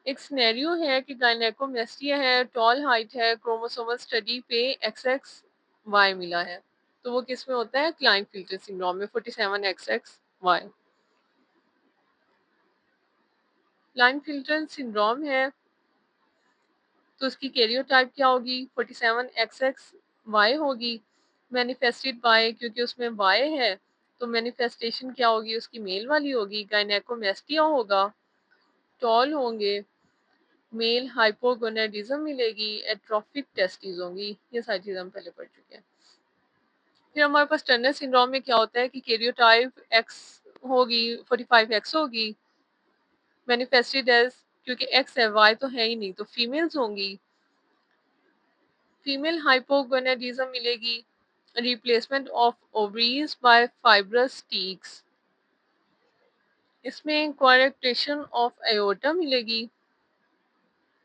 एक सिनेरियो है कि गायनेकोमेस्टिया है, टॉल हाइट है, क्रोमोसोमल स्टडी पे एक्सएक्स वाई मिला है, तो वो किस में होता है? क्लाइंट-फिल्टर सिंड्रोम में 47 XXY। क्लाइंट-फिल्टर सिंड्रोम है तो उसकी कैरियोटाइप क्या होगी? 47 XXY होगी। मैनिफेस्टेड बाय, क्योंकि उसमें वाई है तो मैनिफेस्टेशन क्या होगी? उसकी मेल वाली होगी। गायनेकोमेस्टिया होगा, टॉल होंगे, मेल हाइपोगोनेडिज्म मिलेगी, एट्रोफिक टेस्टिस होंगी। ये सारी चीजें हम पहले पढ़ चुके हैं। फिर हमारे पास टर्नर सिंड्रोम में क्या होता है कि कैरियोटाइप एक्स होगी, 45X होगी, मैनिफेस्टेड एज, क्योंकि एक्स है वाई तो है ही नहीं तो फीमेल्स होंगी, फीमेल हाइपोगोनेडिज्म मिलेगी, replacement of ovaries by fibrous streaks, इसमें क्वारेक्टेशन ऑफ एओर्टा मिलेगी।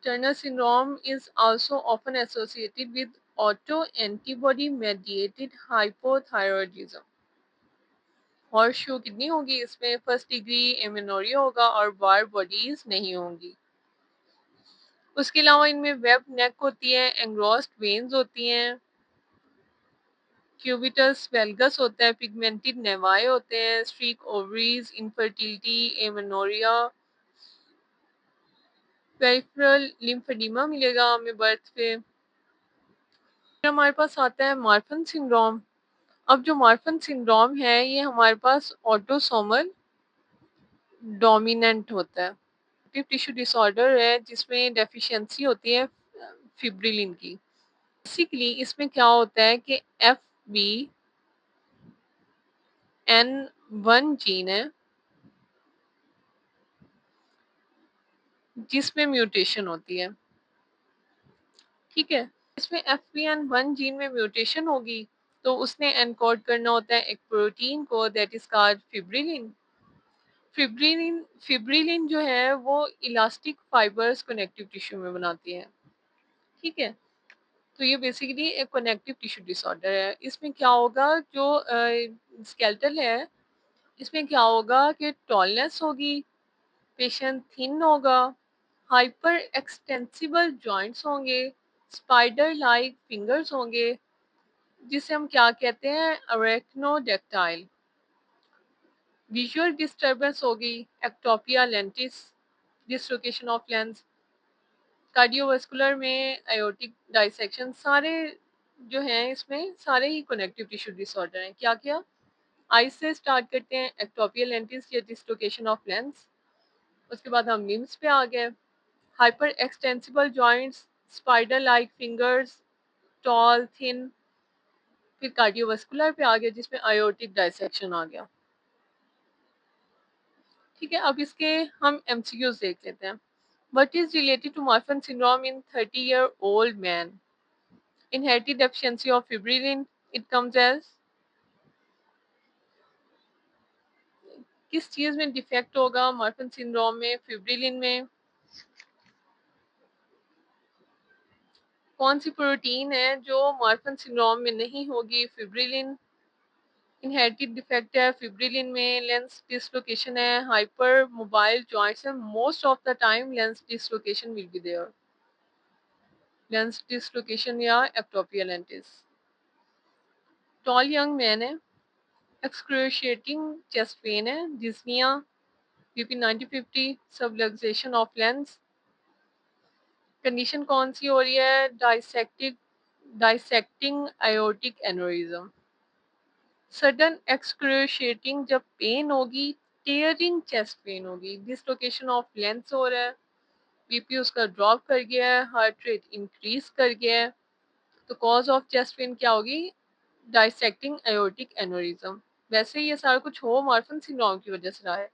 Turner syndrome is also often associated with autoantibody mediated hypothyroidism। Horseshoe kidney होगी, इसमें फर्स्ट डिग्री एमेनोरिया होगा और बार बॉडीज नहीं होंगी। उसके अलावा इनमें वेब नेक होती है, एंग्रोस्ड वेन्स होती हैं, क्यूबिटस वेल्गस होता है, पिगमेंटेड नेवाई होते हैं, streak ovaries, infertility, amenorrhoea, peripheral lymphoedema मिलेगा हमें बर्थ पे। फिर हमारे पास आता है मार्फन सिंड्रोम। अब जो मार्फन सिंड्रोम है ये हमारे पास ऑटोसोमल डोमिनेंट होता है, टिश्यू डिसऑर्डर है जिसमें डेफिशिएंसी होती है फिब्रिलिन की। बेसिकली इसमें क्या होता है कि FBN1 जीन है जिसमें म्यूटेशन होती है, ठीक है। इसमें FBN1 जीन में म्यूटेशन होगी तो उसने एनकोड करना होता है एक प्रोटीन को, दैट इज कॉल्ड फिब्रिलिन। फिब्रिलिन जो है वो इलास्टिक फाइबर्स कनेक्टिव टिश्यू में बनाती है, ठीक है। तो ये बेसिकली एक कनेक्टिव टिश्यू डिसऑर्डर है। इसमें क्या होगा, जो स्केलेटल है इसमें क्या होगा कि टॉलनेस होगी, पेशेंट थिन होगा, हाइपर एक्सटेंसिबल जॉइंट्स होंगे, स्पाइडर लाइक फिंगर्स होंगे, जिसे हम क्या कहते हैं? अरेक्नोडेक्टाइल। विजुअल डिस्टर्बेंस होगी, ectopia lentils, dislocation of lens, cardiovascular में आयोटिक डाइसेक्शन, सारे जो हैं इसमें सारे ही कनेक्टिव टिश्यू डिसऑर्डर हैं। क्या क्या? आई से स्टार्ट करते हैं, एक्टोपिया लेंटिस या डिसलोकेशन ऑफ लेंस, उसके बाद हम लिम्स पे आ गए, hyper extensible joints, spider like fingers, tall thin, फिर कार्डियोवास्कुलर पे आ गया जिसमें आयोटिक डाइसेक्शन आ गया, ठीक है। अब इसके हम एमसीक्यूज देख लेते हैं। What is related to Marfan syndrome in 30-year-old man? Inherited deficiency of fibrillin, it comes as, किस चीज में डिफेक्ट होगा मार्फन सिंड्रोम में? फिब्रिलिन में। कौन सी प्रोटीन है जो मार्फन सिंड्रोम में नहीं होगी? फिब्रिलिन। इनहेरिटेड डिफेक्ट है फिब्रिलिन में, लेंस डिसलोकेशन है, हाइपर मोबाइल जॉइंट्स है, most of the time lens dislocation will be there, lens dislocation या ectopia lentis. Tall young man है, एक्सक्रूशिएटिंग चेस्ट पेन है, dyspnoea, BP 90-50, subluxation of lens. Condition कौन सी हो रही है? Dissecting aortic aneurysm. Sudden excruciating जब पेन होगी, टेयरिंग चेस्ट पेन होगी, डिसलोकेशन ऑफ लेंस हो रहा है, बीपी उसका ड्रॉप कर गया है, हार्ट रेट इंक्रीज कर गया है, तो कॉज ऑफ चेस्ट पेन क्या होगी? Dissecting aortic aneurysm. वैसे ये सारा कुछ हो मार्फन सिंड्रोम की वजह से रहा है,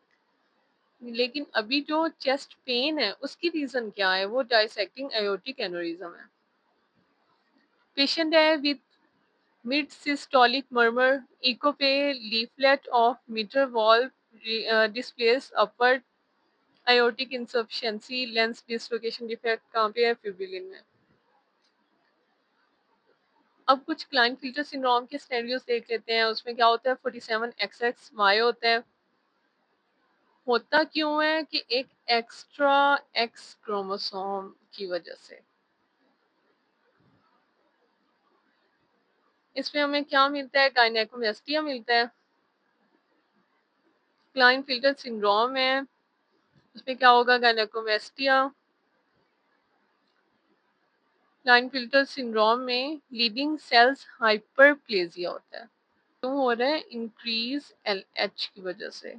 लेकिन अभी जो चेस्ट पेन है उसकी रीजन क्या है? वो डाइसेक्टिंग आयोटिक एनोरिज्म है। पेशेंट है with mid systolic murmur, echo पे leaflet of mitral valve displace upward, aortic insufficiency, lens dislocation defect कहाँ पे है? फिब्रिलिन में। अब कुछ क्लाइंट फिल्टर सिंड्रोम के सिनेरियोस देख लेते हैं। उसमें क्या होता है? 47 XXY होता है, होता क्यों है कि एक एक्स्ट्रा एक्स क्रोमोसोम की वजह से। इसमें हमें क्या मिलता है? गायनेकोमेस्टिया मिलता है। क्लाइनफिल्टर सिंड्रोम है, उसमें क्या होगा? गायनेकोमेस्टिया। क्लाइनफिल्टर सिंड्रोम में लीडिंग सेल्स हाइपरप्लेजिया होता है। क्यों हो रहा है? इंक्रीज एलएच की वजह से।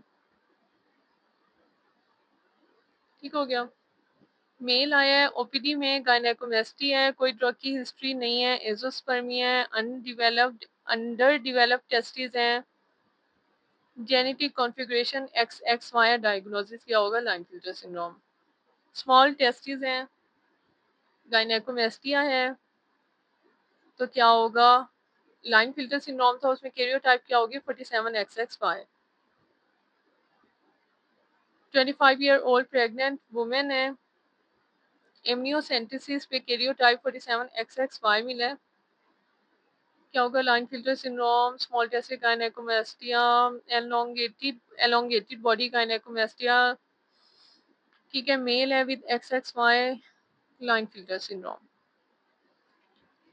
ठीक हो गया। मेल आया है ओपीडी में, गायनेकोमेस्टी है, कोई ड्रग की हिस्ट्री नहीं है, एजोस्पर्मिया है, अनडिवेलप्ड अंडर डेवलप्ड टेस्टिस हैं, जेनेटिक कॉन्फ़िगरेशन XXY है, डायग्नोसिस क्या होगा? Klinefelter syndrome. स्मॉल टेस्टिस हैं, गायनेकोमेस्टिया है, तो क्या होगा? लाइनफिल्टर सिंड्रोम था, उसमें कैरियोटाइप क्या होगी? 47XXY। 25 year old pregnant women है, एमनियोसेंटेसिस पे कैरियोटाइप 47XXY मिला है, क्या होगा? Klinefelter syndrome, small testis gynaecomastia, elongated body gynaecomastia. ठीक है, मेल है विद XXY, लाइनफिल्टर सिंड्रोम।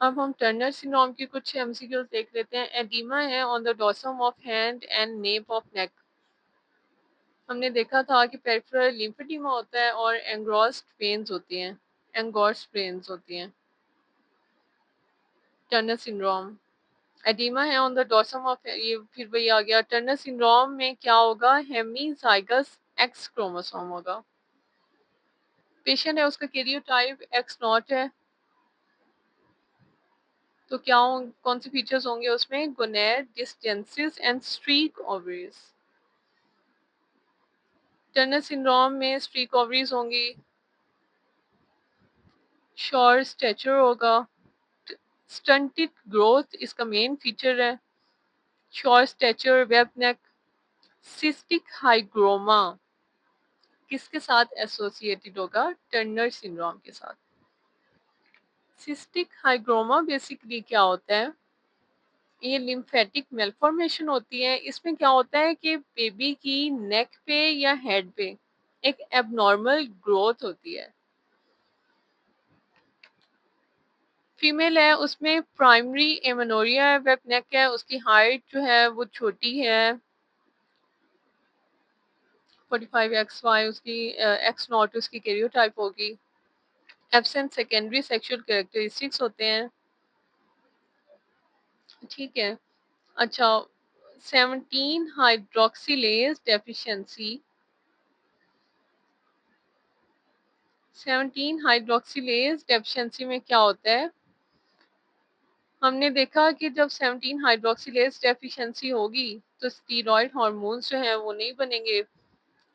अब हम टर्नर सिंड्रोम की कुछ एमसीक्यूज देख लेते हैं। एडिमा है on the dorsum of hand and Knapp of neck. हमने देखा था कि पेरिफेरल लिम्फेडिमा होता है और एंग्रोस्ड वेन्स होती हैं, एंगोर्स वेन्स होती हैं। टर्नर सिंड्रोम, एडिमा है ऑन द डोर्सम ऑफ, ये फिर वही आ गया। टर्नर सिंड्रोम में क्या होगा? हेमीजाइगस एक्स क्रोमोसोम होगा। पेशेंट है, उसका कैरियोटाइप एक्स नॉट है, तो क्या कौन से फीचर्स होंगे उसमें? Gonad, distances and streak ovaries. Turner syndrome में स्ट्रीक ओवरीज होंगी, शॉर्ट स्टैचर होगा, स्टंटेड ग्रोथ इसका मेन फीचर है, शॉर्ट स्टैचर, वेब नेक। सिस्टिक हाइग्रोमा किसके साथ एसोसिएटेड होगा? टर्नर सिंड्रोम के साथ। सिस्टिक हाइग्रोमा बेसिकली क्या होता है? ये लिम्फेटिक मेलफॉर्मेशन होती है। इसमें क्या होता है कि बेबी की नेक पे या हेड पे एक एबनॉर्मल ग्रोथ होती है। फीमेल है, उसमें प्राइमरी एमेनोरिया है, वेब नेक है, उसकी हाइट जो है वो छोटी है, 45XY उसकी, एक्स नॉट उसकी कैरियोटाइप होगी। एब्सेंट सेकेंडरी सेक्सुअल कैरेक्टरिस्टिक्स होते हैं। ठीक है, अच्छा। 17 हाइड्रोक्सिलेज डेफिशिएंसी, 17 हाइड्रोक्सिलेज डेफिशिएंसी में क्या होता है? हमने देखा कि जब 17 हाइड्रोक्सिलेज डेफिशिएंसी होगी तो स्टीरॉयड हार्मोन्स जो है वो नहीं बनेंगे।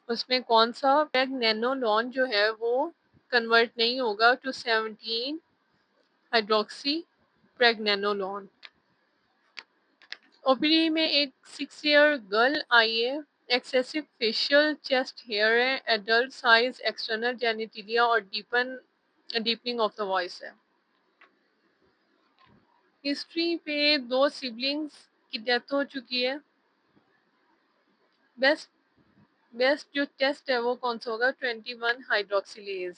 उसमें कौन सा प्रेगनेनोलोन जो है वो कन्वर्ट नहीं होगा टू 17 हाइड्रोक्सी प्रेगनेनोलोन। ओपीडी में एक 6 ईयर गर्ल आई है, एक्सेसिव फेशियल चेस्ट हेयर है, एडल्ट साइज एक्सटर्नल जेनिटिलिया और डीपनिंग ऑफ द वॉइस है। हिस्ट्री पे 2 सिबलिंग्स की डेथ हो चुकी है। बेस्ट बेस्ट जो टेस्ट है वो कौन सा होगा? 21 हाइड्रोक्सिलेज।